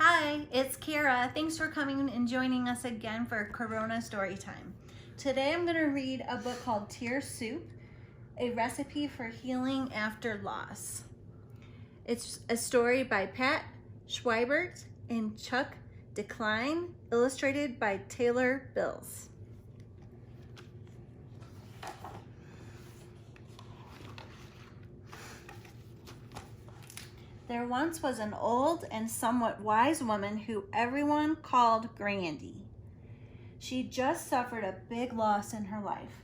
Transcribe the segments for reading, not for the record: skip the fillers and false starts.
Hi, it's Kara. Thanks for coming and joining us again for Corona Storytime. Today I'm going to read a book called Tear Soup, a recipe for healing after loss. It's a story by Pat Schweibert and Chuck DeCline, illustrated by Taylor Bills. There once was an old and somewhat wise woman who everyone called Grandy. She'd just suffered a big loss in her life.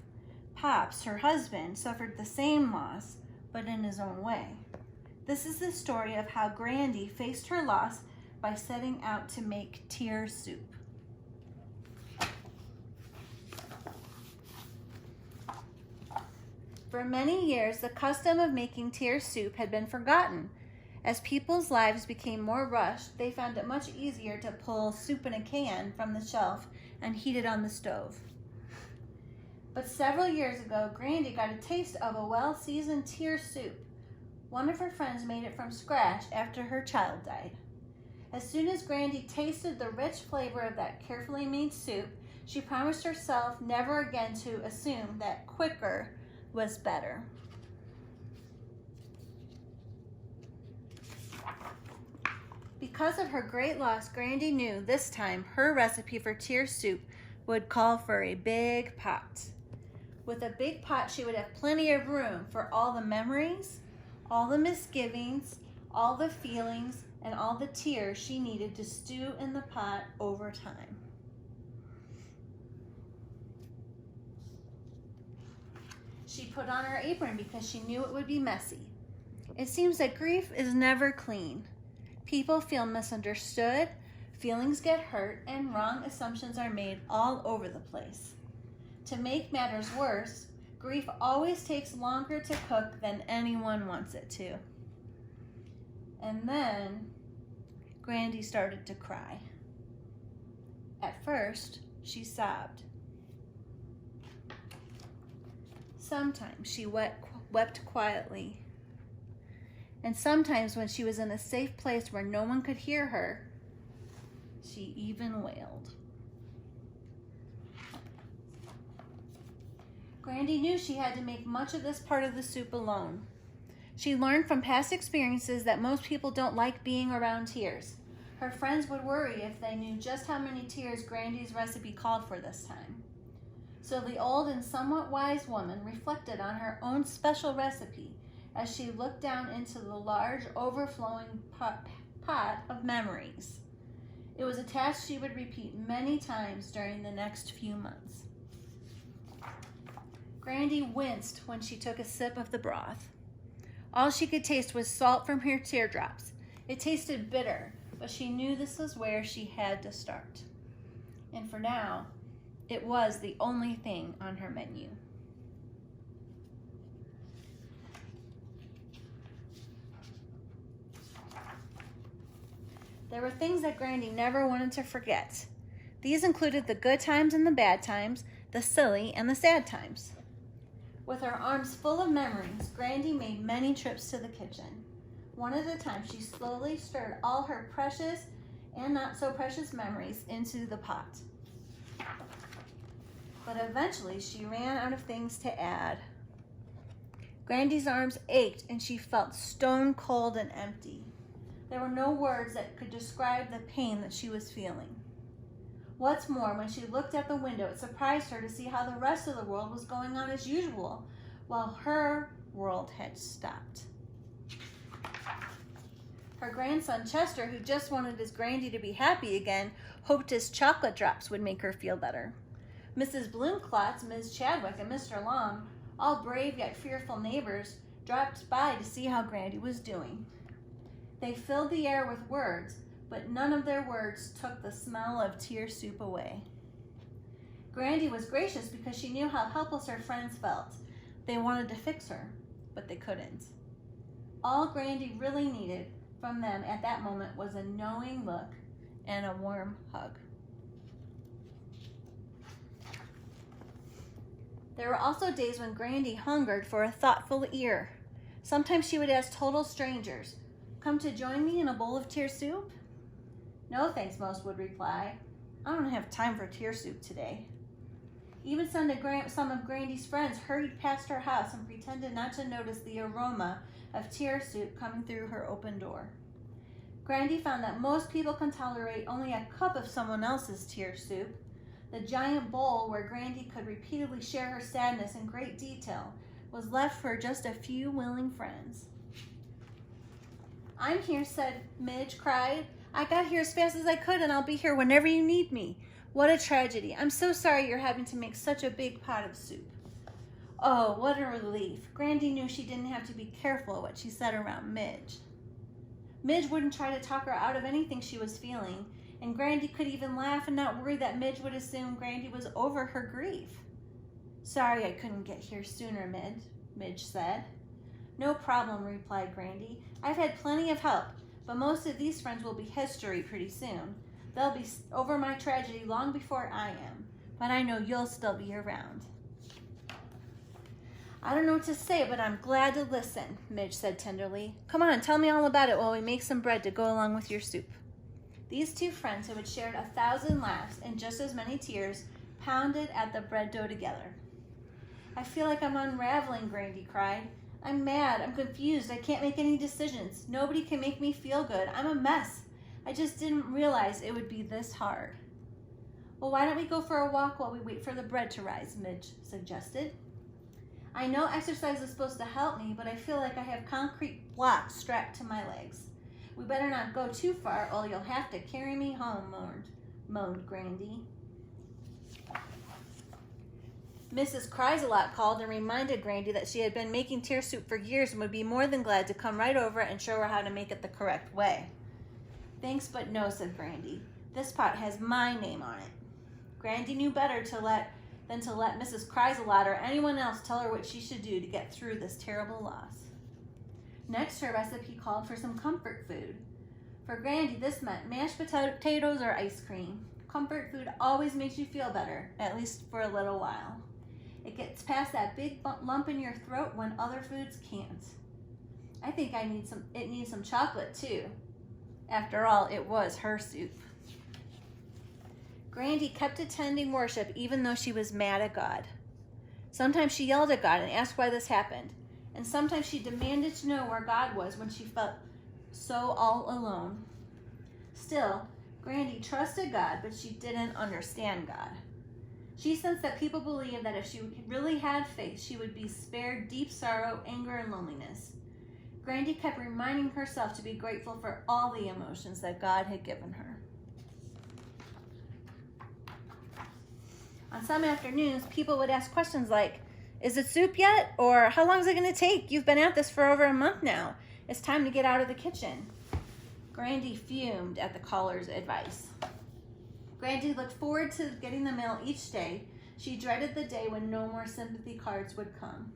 Pops, her husband, suffered the same loss, but in his own way. This is the story of how Grandy faced her loss by setting out to make tear soup. For many years, the custom of making tear soup had been forgotten. As people's lives became more rushed, they found it much easier to pull soup in a can from the shelf and heat it on the stove. But several years ago, Grandy got a taste of a well-seasoned tear soup. One of her friends made it from scratch after her child died. As soon as Grandy tasted the rich flavor of that carefully made soup, she promised herself never again to assume that quicker was better. Because of her great loss, Grandy knew this time her recipe for tear soup would call for a big pot. With a big pot, she would have plenty of room for all the memories, all the misgivings, all the feelings, and all the tears she needed to stew in the pot over time. She put on her apron because she knew it would be messy. It seems that grief is never clean. People feel misunderstood, feelings get hurt, and wrong assumptions are made all over the place. To make matters worse, grief always takes longer to cook than anyone wants it to. And then Grandy started to cry. At first, she sobbed. Sometimes she wept quietly. And sometimes when she was in a safe place where no one could hear her, she even wailed. Grandy knew she had to make much of this part of the soup alone. She learned from past experiences that most people don't like being around tears. Her friends would worry if they knew just how many tears Grandy's recipe called for this time. So the old and somewhat wise woman reflected on her own special recipe as she looked down into the large, overflowing pot of memories. It was a task she would repeat many times during the next few months. Grandy winced when she took a sip of the broth. All she could taste was salt from her teardrops. It tasted bitter, but she knew this was where she had to start. And for now, it was the only thing on her menu. There were things that Grandy never wanted to forget. These included the good times and the bad times, the silly and the sad times. With her arms full of memories, Grandy made many trips to the kitchen. One at a time, she slowly stirred all her precious and not so precious memories into the pot. But eventually, she ran out of things to add. Grandy's arms ached and she felt stone cold and empty. There were no words that could describe the pain that she was feeling. What's more, when she looked at the window, it surprised her to see how the rest of the world was going on as usual, while her world had stopped. Her grandson Chester, who just wanted his Grandy to be happy again, hoped his chocolate drops would make her feel better. Mrs. Bloomklotz, Ms. Chadwick, and Mr. Long, all brave yet fearful neighbors, dropped by to see how Grandy was doing. They filled the air with words, but none of their words took the smell of tear soup away. Grandy was gracious because she knew how helpless her friends felt. They wanted to fix her, but they couldn't. All Grandy really needed from them at that moment was a knowing look and a warm hug. There were also days when Grandy hungered for a thoughtful ear. Sometimes she would ask total strangers, "Come to join me in a bowl of tear soup?" "No thanks," most would reply. "I don't have time for tear soup today." Even some of Grandy's friends hurried past her house and pretended not to notice the aroma of tear soup coming through her open door. Grandy found that most people can tolerate only a cup of someone else's tear soup. The giant bowl where Grandy could repeatedly share her sadness in great detail was left for just a few willing friends. "I'm here," said Midge cried. "I got here as fast as I could, and I'll be here whenever you need me. What a tragedy. I'm so sorry you're having to make such a big pot of soup." Oh, what a relief. Grandy knew she didn't have to be careful what she said around Midge. Midge wouldn't try to talk her out of anything she was feeling, and Grandy could even laugh and not worry that Midge would assume Grandy was over her grief. "Sorry I couldn't get here sooner, Midge said. "No problem," replied Grandy. "I've had plenty of help, but most of these friends will be history pretty soon. They'll be over my tragedy long before I am, but I know you'll still be around." "I don't know what to say, but I'm glad to listen," Midge said tenderly. "Come on, tell me all about it while we make some bread to go along with your soup." These two friends, who had shared 1,000 laughs and just as many tears, pounded at the bread dough together. "I feel like I'm unraveling," Grandy cried. "I'm mad, I'm confused, I can't make any decisions. Nobody can make me feel good. I'm a mess. I just didn't realize it would be this hard." "Well, why don't we go for a walk while we wait for the bread to rise?" Midge suggested. "I know exercise is supposed to help me, but I feel like I have concrete blocks strapped to my legs. We better not go too far or you'll have to carry me home," moaned Grandy. Mrs. Cries-a-Lot called and reminded Grandy that she had been making tear soup for years and would be more than glad to come right over and show her how to make it the correct way. "Thanks, but no," said Grandy. "This pot has my name on it." Grandy knew better than to let Mrs. Cries-a-Lot or anyone else tell her what she should do to get through this terrible loss. Next, her recipe called for some comfort food. For Grandy, this meant mashed potatoes or ice cream. Comfort food always makes you feel better, at least for a little while. It gets past that big lump in your throat when other foods can't. I think it needs some chocolate too. After all, it was her soup. Grandy kept attending worship even though she was mad at God. Sometimes she yelled at God and asked why this happened, and sometimes she demanded to know where God was when she felt so all alone. Still, Grandy trusted God, but she didn't understand God. She sensed that people believed that if she really had faith, she would be spared deep sorrow, anger, and loneliness. Grandy kept reminding herself to be grateful for all the emotions that God had given her. On some afternoons, people would ask questions like, "Is it soup yet?" Or, "How long is it going to take? You've been at this for over a month now. It's time to get out of the kitchen." Grandy fumed at the caller's advice. Grandy looked forward to getting the mail each day. She dreaded the day when no more sympathy cards would come.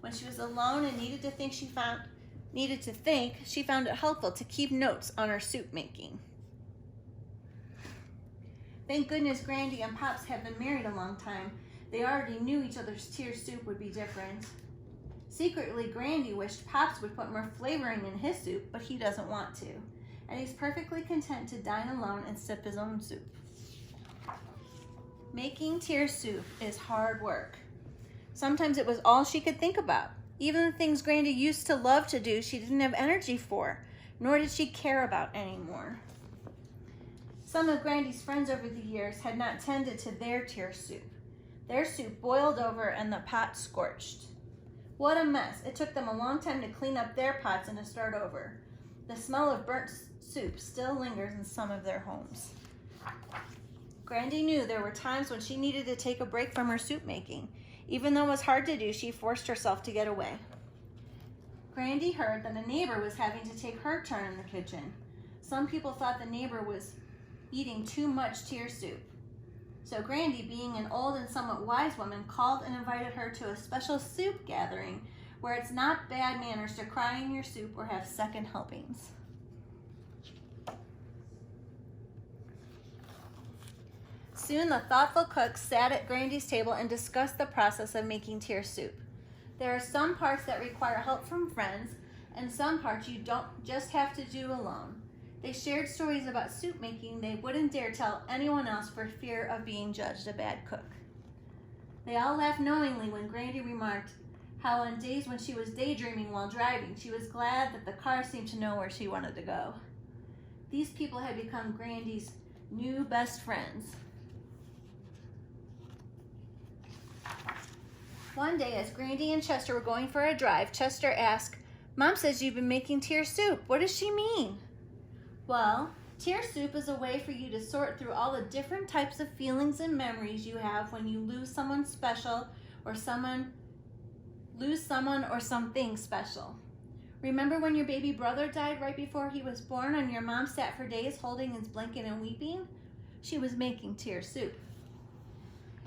When she was alone and needed to think, she found it helpful to keep notes on her soup making. Thank goodness Grandy and Pops have been married a long time. They already knew each other's tear soup would be different. Secretly, Grandy wished Pops would put more flavoring in his soup, but he doesn't want to. And he's perfectly content to dine alone and sip his own soup. Making tear soup is hard work. Sometimes it was all she could think about. Even the things Grandy used to love to do, she didn't have energy for, nor did she care about anymore. Some of Grandy's friends over the years had not tended to their tear soup. Their soup boiled over and the pot scorched. What a mess. It took them a long time to clean up their pots and to start over. The smell of burnt soup still lingers in some of their homes. Grandy knew there were times when she needed to take a break from her soup making. Even though it was hard to do, she forced herself to get away. Grandy heard that a neighbor was having to take her turn in the kitchen. Some people thought the neighbor was eating too much tear soup. So Grandy, being an old and somewhat wise woman, called and invited her to a special soup gathering where it's not bad manners to cry in your soup or have second helpings. Soon the thoughtful cook sat at Grandy's table and discussed the process of making tear soup. There are some parts that require help from friends and some parts you don't just have to do alone. They shared stories about soup making they wouldn't dare tell anyone else for fear of being judged a bad cook. They all laughed knowingly when Grandy remarked how on days when she was daydreaming while driving, she was glad that the car seemed to know where she wanted to go. These people had become Grandy's new best friends. One day, as Grandy and Chester were going for a drive, Chester asked, "Mom says you've been making tear soup. What does she mean?" Well, tear soup is a way for you to sort through all the different types of feelings and memories you have when you lose someone special or something special. Remember when your baby brother died right before he was born and your mom sat for days holding his blanket and weeping? She was making tear soup.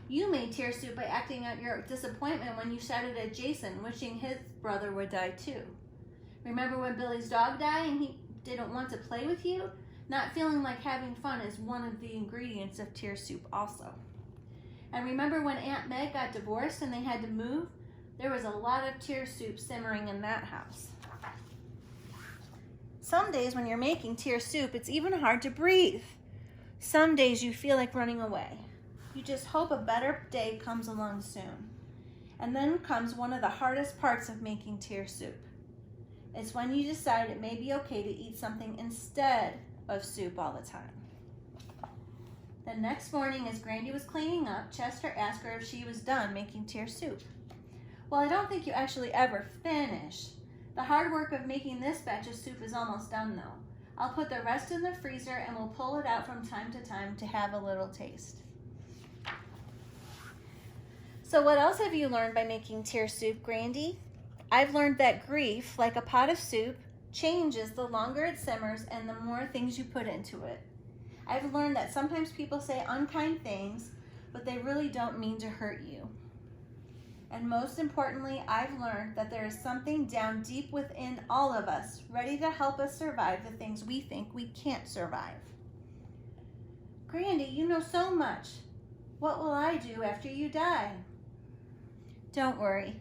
You made tear soup by acting out your disappointment when you shouted at Jason, wishing his brother would die too. Remember when Billy's dog died and he didn't want to play with you? Not feeling like having fun is one of the ingredients of tear soup also. And remember when Aunt Meg got divorced and they had to move? There was a lot of tear soup simmering in that house. Some days when you're making tear soup, it's even hard to breathe. Some days you feel like running away. You just hope a better day comes along soon. And then comes one of the hardest parts of making tear soup. It's when you decide it may be okay to eat something instead of soup all the time. The next morning, as Grandy was cleaning up, Chester asked her if she was done making tear soup. "Well, I don't think you actually ever finish. The hard work of making this batch of soup is almost done though. I'll put the rest in the freezer and we'll pull it out from time to time to have a little taste." So what else have you learned by making tear soup, Grandy? I've learned that grief, like a pot of soup, changes the longer it simmers and the more things you put into it. I've learned that sometimes people say unkind things, but they really don't mean to hurt you. And most importantly, I've learned that there is something down deep within all of us, ready to help us survive the things we think we can't survive. "Grandy, you know so much. What will I do after you die?" "Don't worry.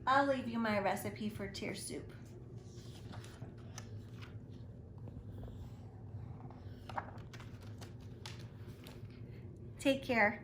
I'll leave you my recipe for tear soup." Take care.